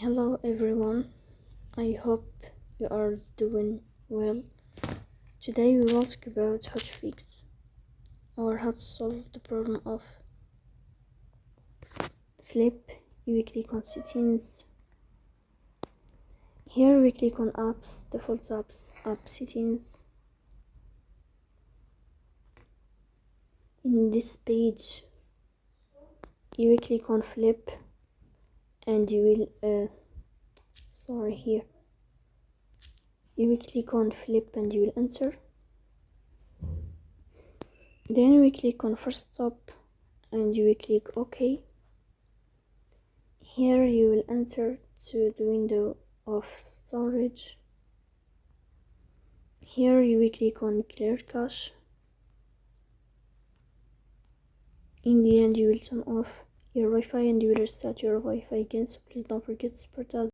Hello everyone, I hope you are doing well. Today we will talk about how to fix or how to solve the problem of flip. We click on settings. Here we click on apps, default apps, app settings. In this page you will click on flip and you will here you will click on flip and you will enter. Then we click on first stop and you will click OK. Here you will enter to the window of storage. Here you will click on clear cache. In the end you will turn off your Wi-Fi and you will restart your Wi-Fi again, so please don't forget to support us.